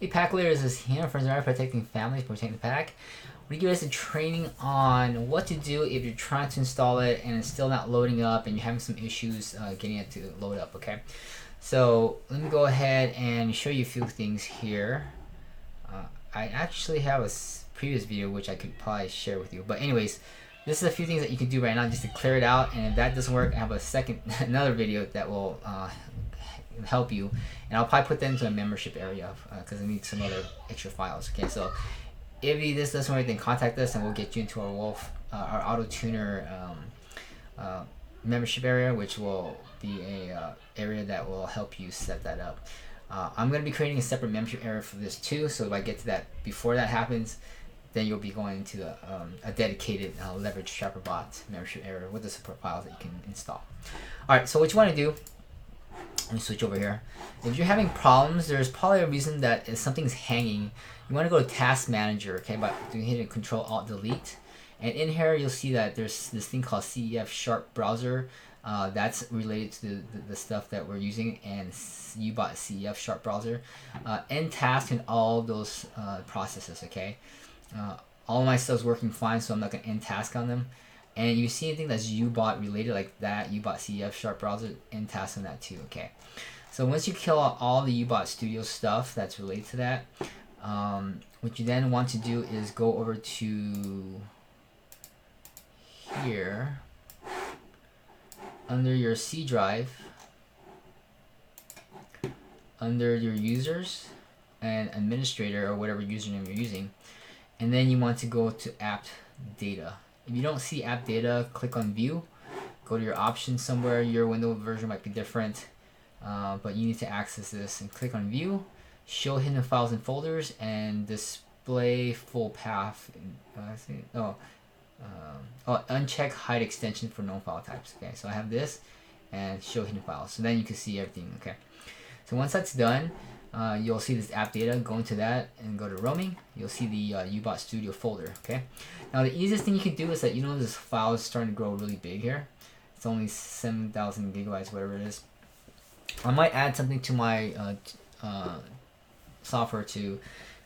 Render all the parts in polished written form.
Hey pack leaders, this is here for protecting families, protecting the pack. We give us a training on what to do if you're trying to install it and it's still not loading up and you're having some issues getting it to load up, okay? So let me go ahead and show you a few things here. I actually have a previous video which I could probably share with you, but anyways, this is a few things that you can do right now just to clear it out, and if that doesn't work, I have a another video that will help you, and I'll probably put that into a membership area because I need some other extra files. Okay, so if this doesn't work, then contact us and we'll get you into our our auto tuner membership area, which will be a area that will help you set that up. I'm going to be creating a separate membership area for this too, so if I get to that before that happens, then you'll be going to a dedicated leverage Trapper bot membership area with the support files that you can install. Alright, so what you want to do, let me switch over here. If you're having problems, there's probably a reason that if something's hanging. You want to go to Task Manager, okay, by hitting Control Alt Delete, and in here you'll see that there's this thing called CEF Sharp Browser. That's related to the stuff that we're using, and UBot CEF Sharp Browser, end task, and all those processes. Okay, all of my stuff's working fine, so I'm not gonna end task on them. And you see anything that's UBot related like that, UBot CEF Sharp Browser, end task on that too. Okay, so once you kill out all the UBot Studio stuff that's related to that, what you then want to do is go over to here under your C drive, under your users and administrator or whatever username you're using, and then you want to go to app data. If you don't see app data, click on view, go to your options somewhere. Your Windows version might be different, but you need to access this and click on view, show hidden files and folders, and display full path. Uncheck hide extension for known file types. Okay, so I have this and show hidden files, so then you can see everything. Okay, so once that's done, you'll see this app data. Go into that and go to roaming. You'll see the UBot Studio folder. Okay, now the easiest thing you can do is that this file is starting to grow really big here. It's only 7,000 gigabytes, whatever it is. I might add something to my software to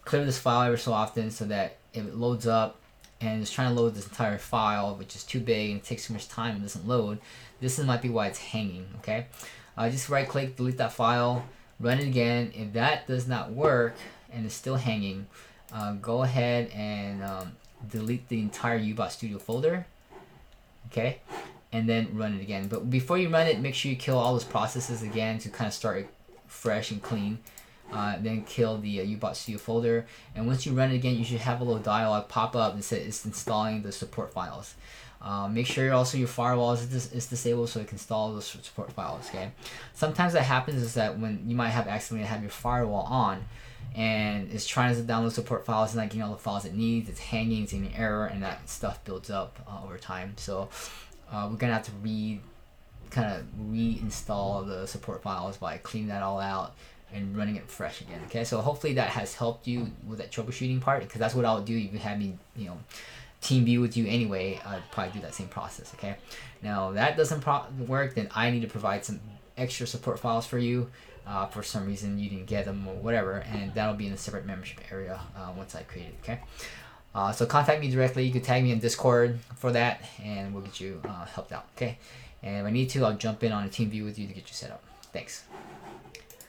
clear this file every so often, so that if it loads up and it's trying to load this entire file, which is too big and it takes too much time and doesn't load, this might be why it's hanging. Okay, just right click, delete that file, run it again. If that does not work and it's still hanging, go ahead and delete the entire UBot Studio folder. Okay, and then run it again. But before you run it, make sure you kill all those processes again to kind of start it fresh and clean. Then kill the UBot Studio folder, and once you run it again, you should have a little dialog pop up and say it's installing the support files. Make sure also your firewall is disabled so it can install those support files. Okay, sometimes that happens is that when you might have accidentally have your firewall on and it's trying to download support files and not getting all the files it needs, it's hanging, it's in an error, and that stuff builds up over time. So we're gonna have to reinstall the support files by cleaning that all out and running it fresh again. Okay, so hopefully that has helped you with that troubleshooting part, because that's what I'll do if you have me team view with you anyway. I'd probably do that same process. Okay, now that doesn't work, then I need to provide some extra support files for you. For some reason you didn't get them or whatever, and that'll be in a separate membership area once I create it. Okay, so contact me directly. You can tag me in Discord for that and we'll get you helped out. Okay, and if I need to, I'll jump in on a team view with you to get you set up. Thanks.